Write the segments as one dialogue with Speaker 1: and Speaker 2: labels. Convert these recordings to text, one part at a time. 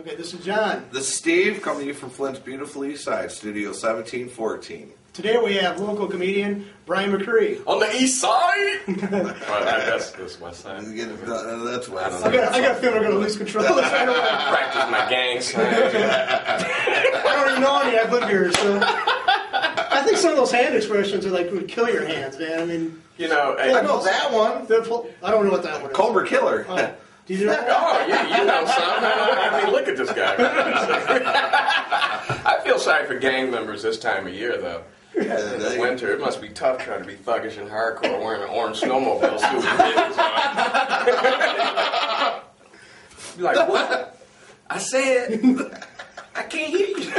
Speaker 1: Okay, this is John.
Speaker 2: This is Steve, coming to you from Flint's beautiful east side, Studio 1714.
Speaker 1: Today we have local comedian Bryan McCree.
Speaker 3: On the east side? Well, that's west side.
Speaker 2: That's west.
Speaker 1: I got a feeling I'm going to lose control of this right away.
Speaker 3: Practice my gang sign.
Speaker 1: I don't even know any. I've lived here, so... I think some of those hand expressions are like, would kill your hands, man. I mean...
Speaker 3: You know...
Speaker 2: I know that one.
Speaker 1: I don't know what that one is.
Speaker 2: Cobra Killer.
Speaker 1: Oh. Do you know that?
Speaker 3: Oh, you know some. I mean, look at this guy. I feel sorry for gang members this time of year, though. In the winter, it must be tough trying to be thuggish and hardcore wearing an orange snowmobile suit with mittens on. You're like, what? I said, I can't hear you.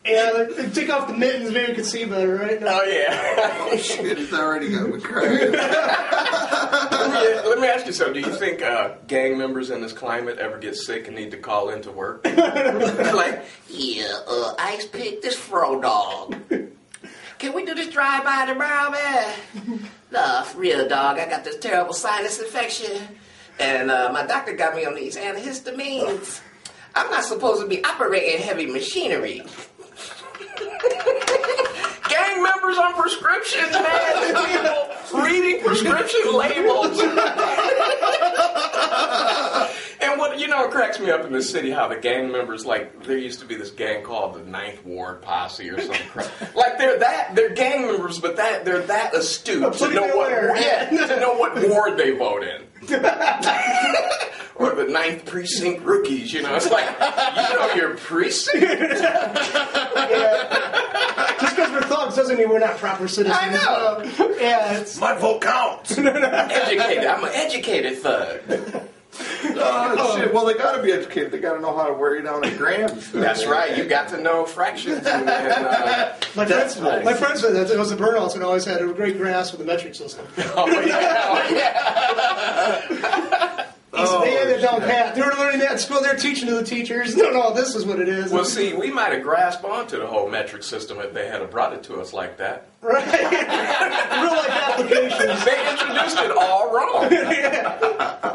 Speaker 1: Yeah, like, take off the mittens, maybe you can see better, right?
Speaker 3: Oh, yeah.
Speaker 2: Oh, shit, it's already got me crying.
Speaker 3: Let me ask you something. Do you think gang members in this climate ever get sick and need to call into work? Like, I picked this fro dog. Can we do this drive-by tomorrow, man? No, for real, dog. I got this terrible sinus infection, and my doctor got me on these antihistamines. I'm not supposed to be operating heavy machinery. Gang members on prescriptions, man. People reading prescription labels. And what, it cracks me up in this city how the gang members, like, there used to be this gang called the Ninth Ward Posse or something. Like, they're gang members, but they're that astute to know what ward they vote in. Or the 9th Precinct rookies, It's like, your precinct?
Speaker 1: Just because we're thugs doesn't mean we're not proper citizens.
Speaker 3: I know.
Speaker 2: My vote counts.
Speaker 3: Educated. I'm an educated thug.
Speaker 2: Oh, shit. Well, they got to be educated. They got to know how to wear you down in grams.
Speaker 3: That's right. You got to know fractions.
Speaker 1: My friend said that it was the Burnouts and always had a great grasp of the metric system.
Speaker 3: Oh, yeah.
Speaker 1: They had it down pat. They were learning that in school. They're teaching to the teachers. No, this is what it is.
Speaker 3: Well, see, we might have grasped onto the whole metric system if they had brought it to us like that.
Speaker 1: Right. Real-life applications.
Speaker 3: They introduced it all wrong.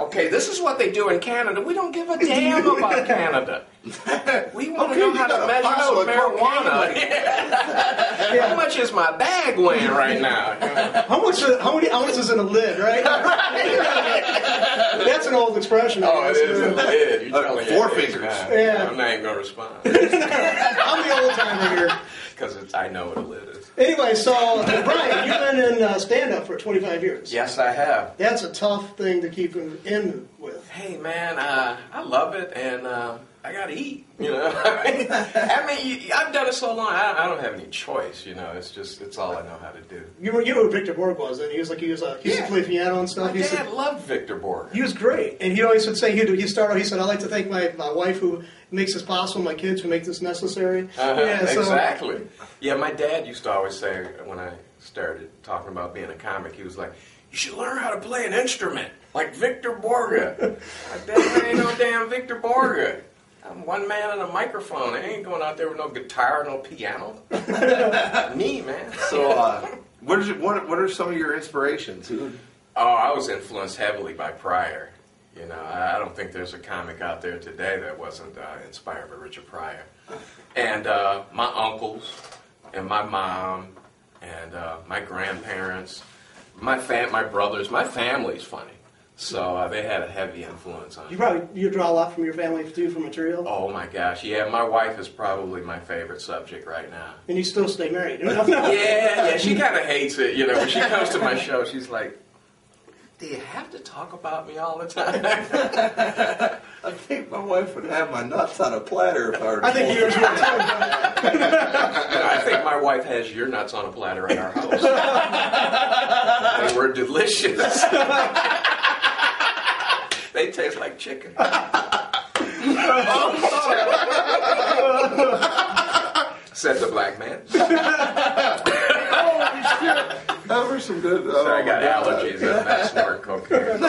Speaker 3: Okay, this is what they do in Canada. We don't give a damn about Canada. We want to know how to measure some marijuana. How much is my bag weighing right now?
Speaker 1: How many ounces in a lid, right? That's an old expression.
Speaker 3: Oh, it is a lid. You're telling
Speaker 2: 4 fingers.
Speaker 3: Yeah. I'm not even going to respond.
Speaker 1: I'm the old timer here.
Speaker 3: Because I know what a lid is.
Speaker 1: Anyway, so, Bryan, you've been in stand-up for 25 years.
Speaker 3: Yes, I have.
Speaker 1: That's a tough thing to keep in with.
Speaker 3: Hey, man, I love it, and I got to eat, I mean, I've done it so long, I don't have any choice, It's all I know how to do.
Speaker 1: You know who Victor Borg was, and he used to play piano and stuff.
Speaker 3: My dad loved Victor Borg.
Speaker 1: He was great, and he always would say, he said, I like to thank my wife who makes this possible, my kids who make this necessary.
Speaker 3: Exactly. Yeah, my dad used to always say, when I started talking about being a comic, he was like, you should learn how to play an instrument, like Victor Borge. Dad, ain't no damn Victor Borge. I'm one man and a microphone. I ain't going out there with no guitar, no piano. Me, man.
Speaker 2: So, what are some of your inspirations?
Speaker 3: Oh, I was influenced heavily by Pryor. I don't think there's a comic out there today that wasn't inspired by Richard Pryor. And my uncles and my mom and my grandparents, my brothers, my family's funny. So they had a heavy influence on me.
Speaker 1: You draw a lot from your family too, for material?
Speaker 3: Oh my gosh, yeah. My wife is probably my favorite subject right now.
Speaker 1: And you still stay married?
Speaker 3: Yeah. She kind of hates it. When she comes to my show, she's like, do you have to talk about me all the time?
Speaker 2: I think my wife would have my nuts on a platter if I were to.
Speaker 1: I think yours would too.
Speaker 3: I think my wife has your nuts on a platter in our house. They were delicious. They taste like chicken. Said the black man.
Speaker 2: Holy shit. That was some good.
Speaker 3: I got allergies and I snort cocaine.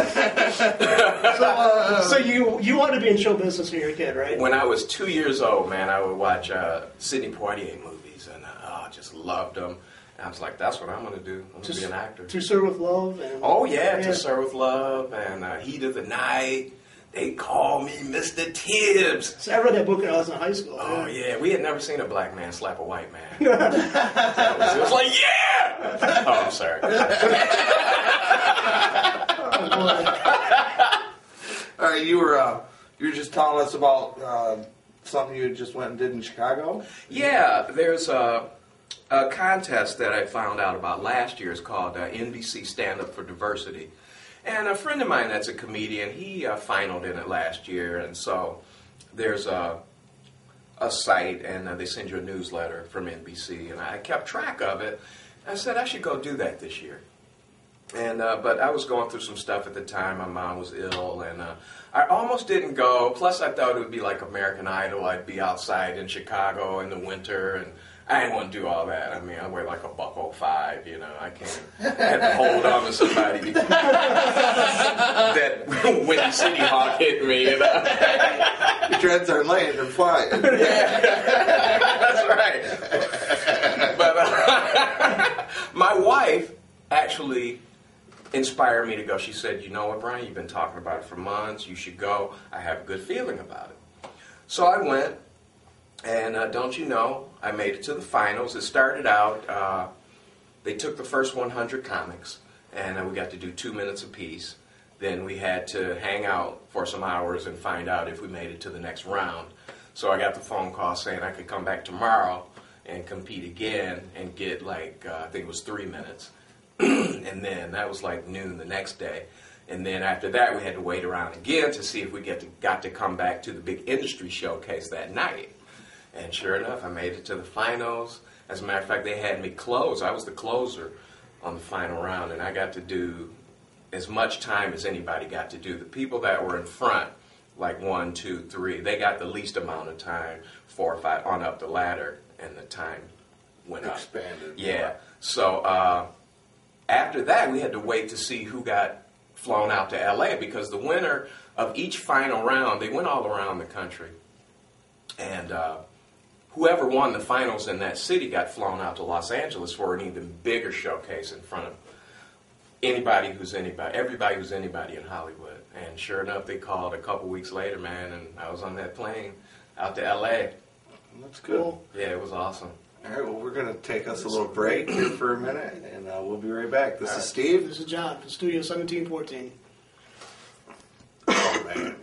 Speaker 1: So you wanted to be in show business when you were a kid, right?
Speaker 3: When I was 2 years old, man, I would watch Sidney Poitier movies and I just loved them. And I was like, that's what I'm going to do. I'm going to be an actor.
Speaker 1: To Serve with Love? And,
Speaker 3: To Serve with Love and Heat of the Night. They call me Mr. Tibbs.
Speaker 1: So I read that book when I was in high school.
Speaker 3: Oh, yeah. We had never seen a black man slap a white man. It was like, yeah! Oh, I'm sorry.
Speaker 2: All right, you were just telling us about something you just went and did in Chicago?
Speaker 3: Yeah, there's a contest that I found out about last year. It's called NBC Stand Up for Diversity. And a friend of mine that's a comedian, he finaled in it last year. And so there's a site, and they send you a newsletter from NBC. And I kept track of it. I said I should go do that this year. And but I was going through some stuff at the time. My mom was ill, and I almost didn't go. Plus, I thought it would be like American Idol. I'd be outside in Chicago in the winter, and I didn't want to do all that. I mean, I wear like a $1.05, you know. I can't. I had to hold on to somebody that when the City Hawk hit me, you know.
Speaker 2: Your dreads are laying and flying.
Speaker 3: Yeah, that's right. But my wife actually inspired me to go. She said, you know what, Brian, you've been talking about it for months. You should go. I have a good feeling about it. So I went, and don't you know, I made it to the finals. It started out, they took the first 100 comics, and we got to do 2 minutes apiece. Then we had to hang out for some hours and find out if we made it to the next round. So I got the phone call saying I could come back tomorrow and compete again and get like, I think it was 3 minutes. And then that was like noon the next day. And then after that, we had to wait around again to see if we got to come back to the big industry showcase that night. And sure enough, I made it to the finals. As a matter of fact, they had me close. I was the closer on the final round, and I got to do as much time as anybody got to do. The people that were in front, like 1, 2, 3, they got the least amount of time, 4 or 5, on up the ladder, and the time went up.
Speaker 2: Expanded.
Speaker 3: Yeah. So after that, we had to wait to see who got flown out to L.A. because the winner of each final round, they went all around the country, and whoever won the finals in that city got flown out to Los Angeles for an even bigger showcase in front of everybody who's anybody in Hollywood. And sure enough, they called a couple weeks later, man, and I was on that plane out to L.A.
Speaker 2: That's good.
Speaker 3: Yeah, it was awesome.
Speaker 2: All right, well, we're going to take us a little break here for a minute, and we'll be right back. This is Steve.
Speaker 1: This is John from Studio 1714.
Speaker 2: Oh, man.